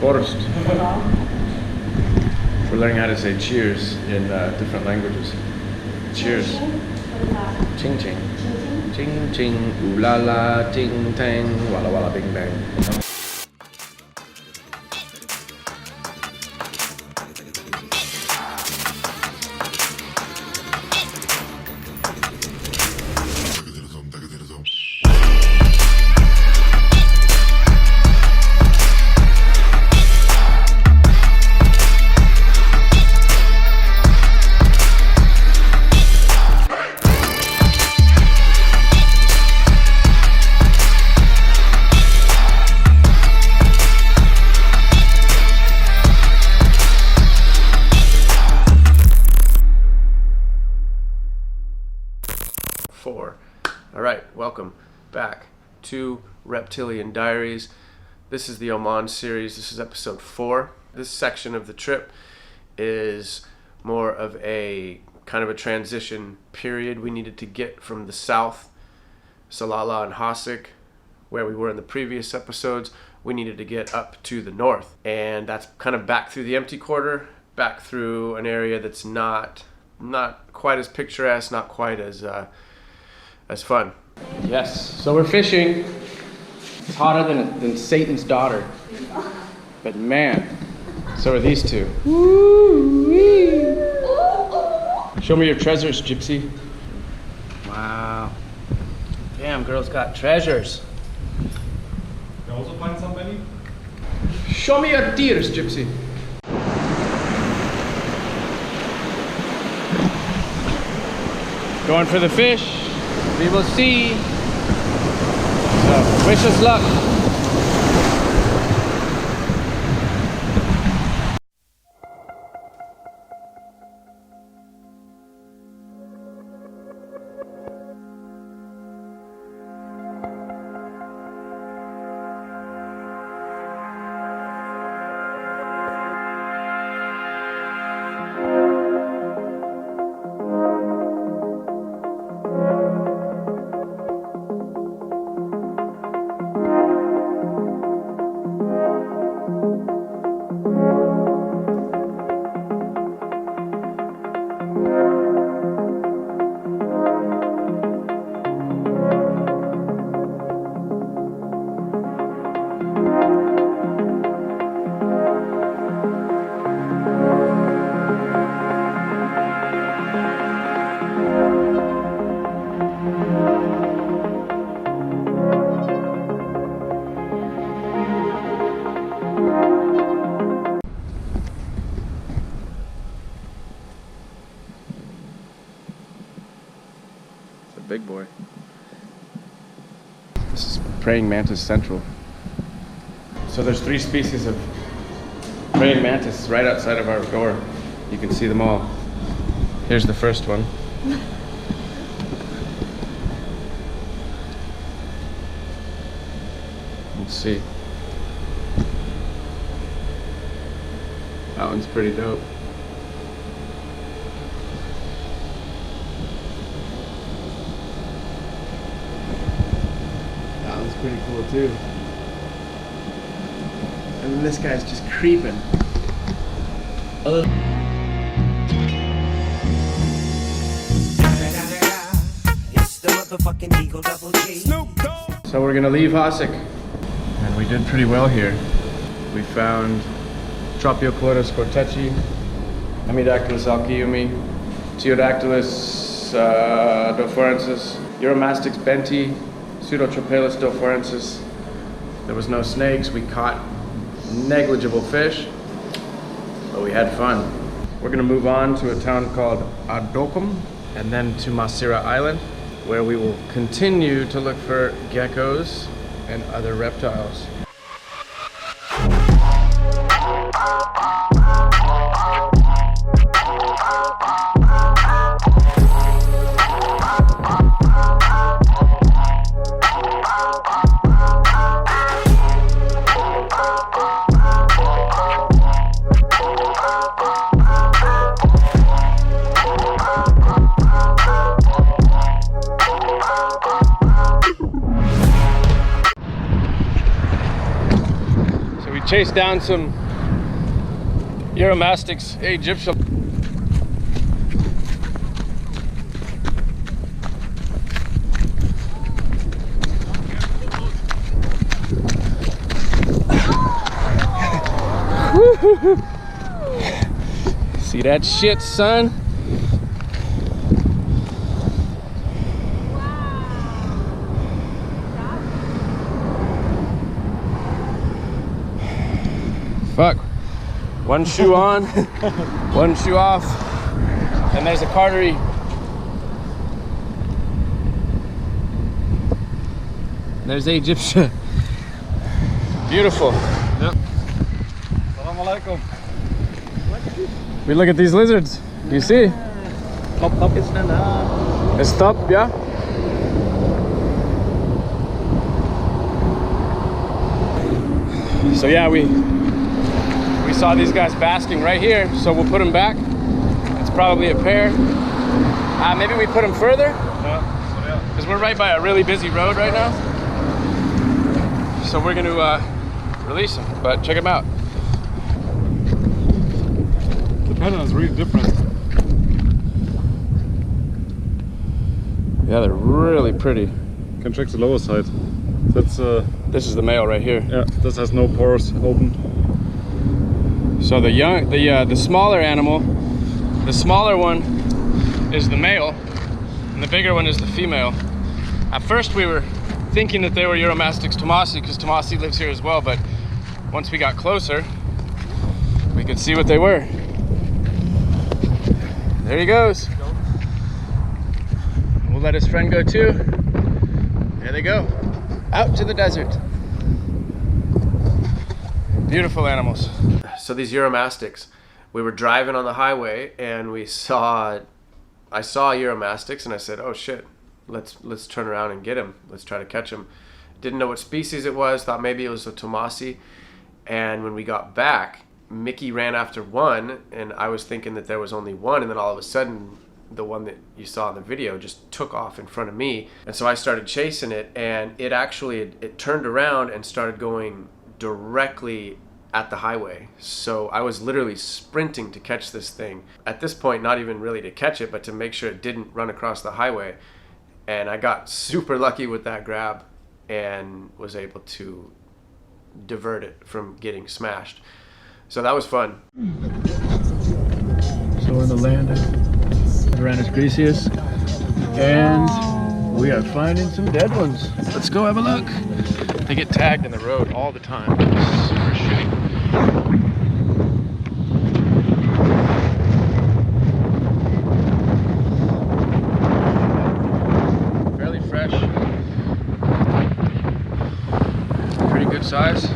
Forest. We're learning how to say cheers in different languages. Cheers. Ching ching. Ching ching. Ooh la la. Ting tang. Walla walla bing bang. Alright, welcome back to Reptilian Diaries. This is the Oman series. This is episode 4. This section of the trip is more of a kind of a transition period. We needed to get from the south, Salalah and Hasik, where we were in the previous episodes. We needed to get up to the north, and that's kind of back through the empty quarter, back through an area that's not quite as picturesque, not quite as fun. Yes, so we're fishing. It's hotter than Satan's daughter. But man, so are these two. Woo-wee. Show me your treasures, Gypsy. Wow. Damn, girl's got treasures. You also find somebody? Show me your tears, Gypsy. Going for the fish. We will see. So, wish us luck. Big boy. This is praying mantis central. So there's 3 species of praying mantis right outside of our door. You can see them all. Here's the first one. Let's see. That one's pretty dope. Pretty cool too. And then this guy's just creeping. So we're gonna leave Hasik, and we did pretty well here. We found Tropiochlorus cortechi, Hemidactylus alkiumi, Geodactylus doforensis, Uromastyx benti, Pseudotropalus doforensis. There was no snakes. We caught negligible fish, but we had fun. We're gonna move on to a town called Adokum, and then to Massara Island, where we will continue to look for geckos and other reptiles. chased down some Uromastyx aegyptia. See that shit, son? Fuck. One shoe on, one shoe off, and there's a cartery. There's aegyptia. Beautiful. Yep. Assalamu alaikum. We look at these lizards. You see? Top is It's top, yeah? So yeah, we saw these guys basking right here, so we'll put them back. It's probably a pair. Maybe we put them further? Yeah. Because we're right by a really busy road right now. So we're going to release them, but check them out. The pattern is really different. Yeah, they're really pretty. You can check the lower side. That's This is the male right here. yeah. This has no pores open. So the smaller animal, the smaller one is the male, and the bigger one is the female. At first we were thinking that they were Uromastyx tomasi because Tomasi lives here as well, but once we got closer, we could see what they were. There he goes. We'll let his friend go too. There they go, out to the desert. Beautiful animals. So these Uromastyx, we were driving on the highway and I saw Uromastyx and I said, oh shit, let's turn around and get him. Let's try to catch him. Didn't know what species it was, thought maybe it was a Tomasi. And when we got back, Mickey ran after one and I was thinking that there was only one, and then all of a sudden the one that you saw in the video just took off in front of me. And so I started chasing it, and it actually, it turned around and started going directly at the highway. So I was literally sprinting to catch this thing. At this point, not even really to catch it, but to make sure it didn't run across the highway. And I got super lucky with that grab and was able to divert it from getting smashed. So that was fun. So we're in the land of Uranus Griseus, and we are finding some dead ones. Let's go have a look. They get tagged in the road all the time. It's super shitty. Fairly fresh. Pretty good size.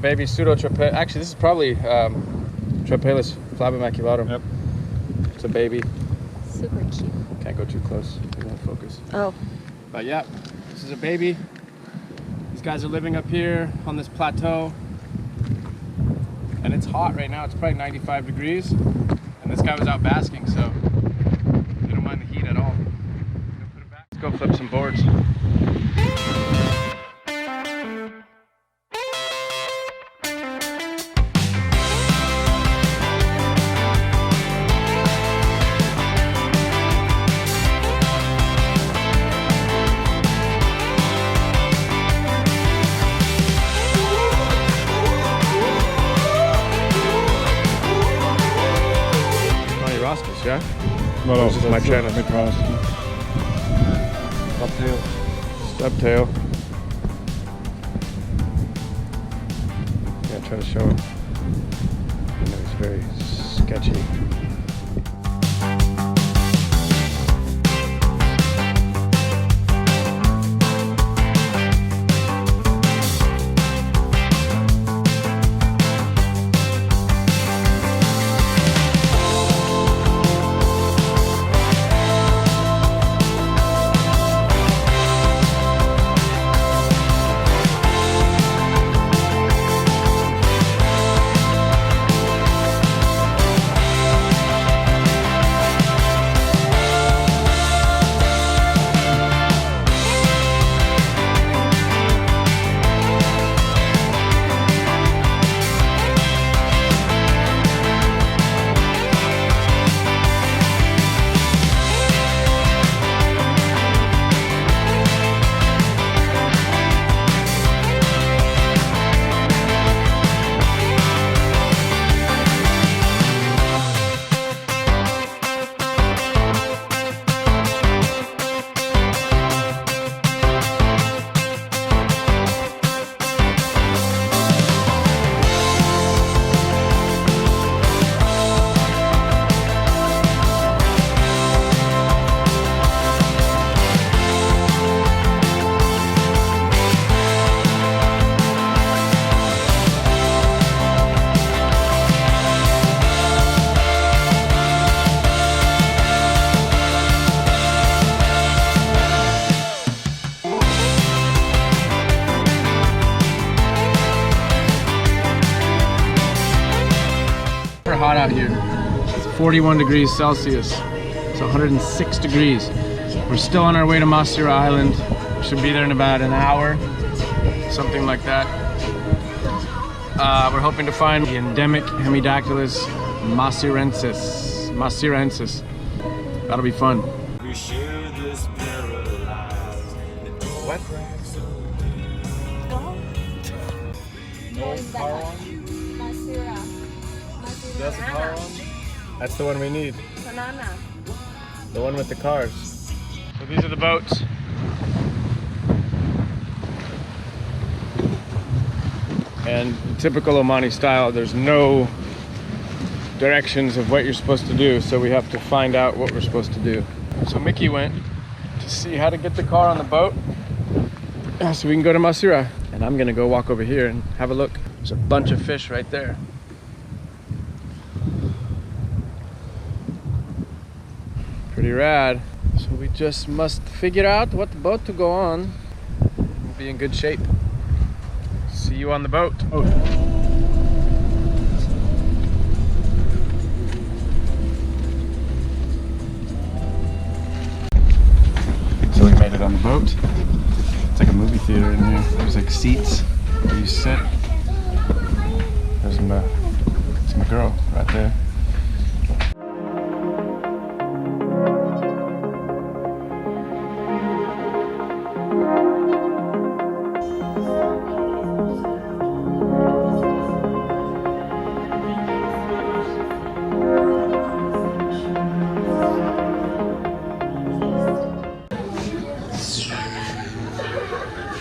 Baby pseudo-trape. Actually, this is probably Trapelis flabimaculatum. Yep. It's a baby. Super cute. Can't go too close. It won't focus. Oh. But yeah, this is a baby. These guys are living up here on this plateau, and it's hot right now. It's probably 95 degrees, and this guy was out basking, so they don't mind the heat at all. Put it back. Let's go flip some boards. Yeah? No, This is my channel. Stubtail. Stubtail. Yeah, try to show him. You know, he's very sketchy. Hot out here. It's 41 degrees Celsius. It's 106 degrees. We're still on our way to Massara Island. We should be there in about an hour, something like that. We're hoping to find the endemic Hemidactylus massirensis. That'll be fun. What? No power on? That's a power on? That's the one we need. Banana. The one with the cars. So these are the boats. And typical Omani style, there's no directions of what you're supposed to do, so we have to find out what we're supposed to do. So Mickey went to see how to get the car on the boat so we can go to Massara. And I'm gonna go walk over here and have a look. There's a bunch of fish right there. Pretty rad. So we just must figure out what boat to go on. We'll be in good shape. See you on the boat. So we made it on the boat. It's like a movie theater in here. There's like seats where you sit. There's my girl right there.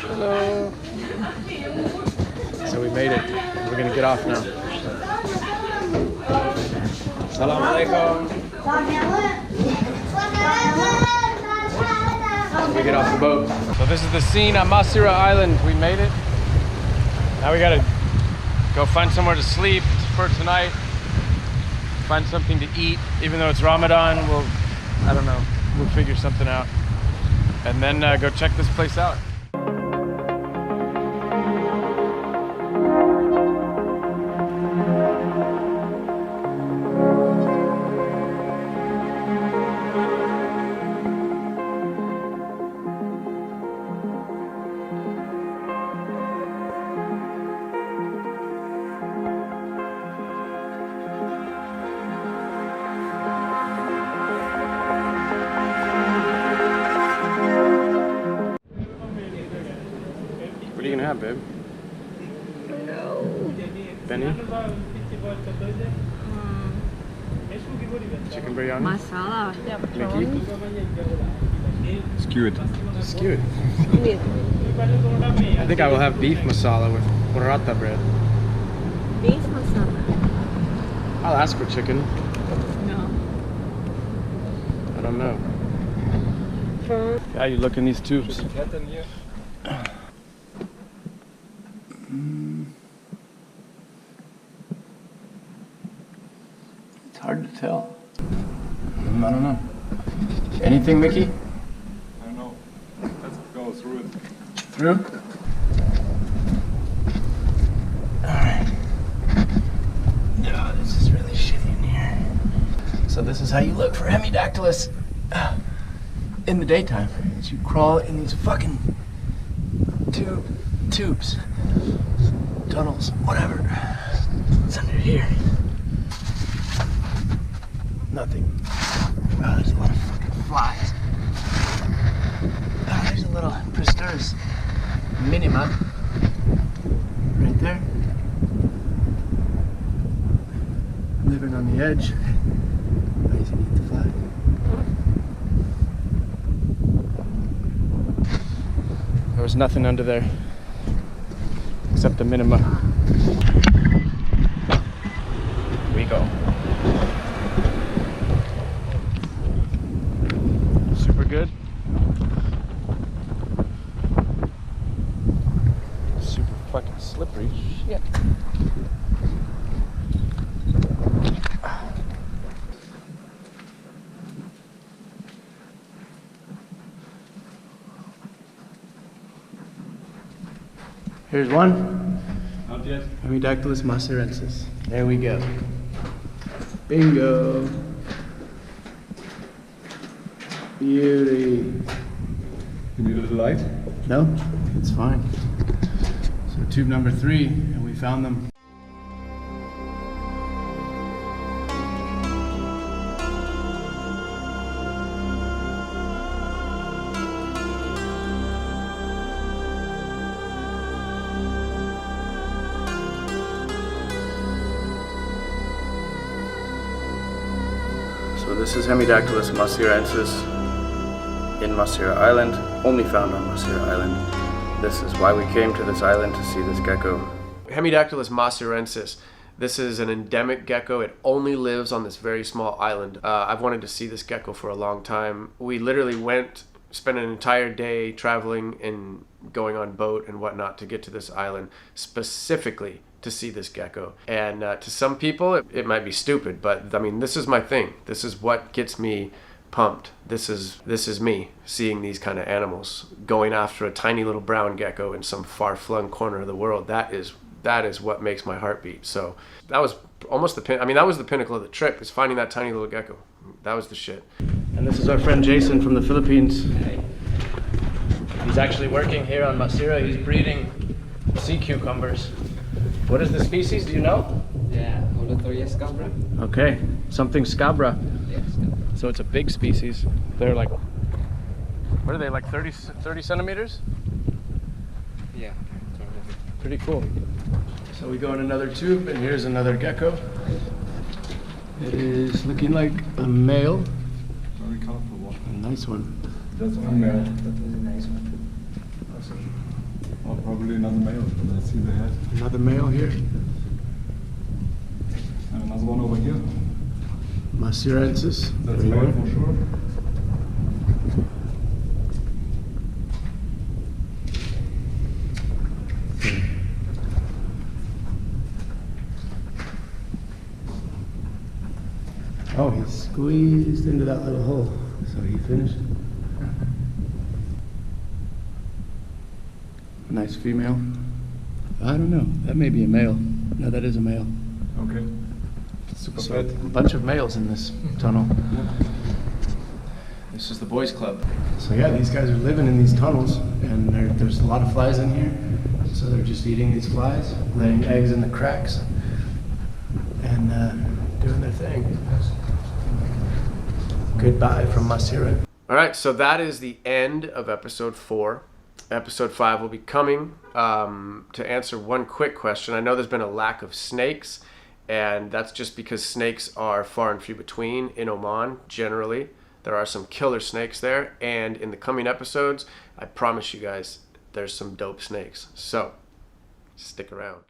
Hello. So we made it. We're gonna get off now. Assalamu alaikum. So we get off the boat. So this is the scene at Massara Island. We made it. Now we gotta go find somewhere to sleep for tonight. Find something to eat. Even though it's Ramadan, I don't know, we'll figure something out. And then go check this place out. What are you gonna have, babe? No. Benny? Chicken biryani. Massara. Mickey. Skewed. Skewed. I think I will have beef masala with burrata bread. Beef masala. I'll ask for chicken. No. I don't know. Yeah, you look in these tubes. It's hard to tell. I don't know. Anything, Mickey? I don't know. Let's go through it. Through? Alright. No, this is really shitty in here. So this is how you look for Hemidactylus in the daytime. Is you crawl in these fucking tubes, tunnels, whatever. What's under here? Nothing. Oh, there's a lot of fucking flies. Oh, there's a little Pristurus minima right there. Living on the edge. Nice and eat the fly. There was nothing under there except the minima. Here we go. Super good. Super fucking slippery. Shit. Here's one. Not yet. Hemidactylus massarensis. There we go. Bingo. Beauty. You need a little light? No, it's fine. So tube number 3, and we found them. So this is Hemidactylus massairensis in Massara Island, only found on Massara Island. This is why we came to this island to see this gecko. Hemidactylus massairensis. This is an endemic gecko. It only lives on this very small island. I've wanted to see this gecko for a long time. We literally spent an entire day traveling and going on boat and whatnot to get to this island specifically to see this gecko. And to some people it might be stupid, but I mean, this is my thing. This is what gets me pumped. This is me seeing these kind of animals, going after a tiny little brown gecko in some far-flung corner of the world. That is what makes my heart beat. So that was almost that was the pinnacle of the trip, is finding that tiny little gecko. That was the shit. And this is our friend Jason from the Philippines. He's actually working here on Massara. He's breeding sea cucumbers. What is the species? Do you know? Yeah, Holatoria scabra. Okay, something scabra. Yeah, scabra. So it's a big species. They're like, what are they, like 30 centimeters? Yeah. Pretty cool. So we go in another tube, and here's another gecko. It is looking like a male. Very colorful one. A nice one. That's one male. That was a nice one. Oh, probably another male. Let's see the head. Another male here. And another one over here. Massairensis. That's a male for sure. Oh, he squeezed into that little hole. So he finished. Nice female. I don't know. That may be a male. No, that is a male. Okay. Super So, fat. a bunch of males in this tunnel. This is the boys club. So yeah, these guys are living in these tunnels, and there's a lot of flies in here. So they're just eating these flies, laying eggs in the cracks, and doing their thing. Goodbye from Massara. All right, so that is the end of episode 4. Episode 5 will be coming to answer one quick question. I know there's been a lack of snakes, And that's just because snakes are far and few between in Oman, generally. There are some killer snakes there, and in the coming episodes, I promise you guys, there's some dope snakes. So, stick around.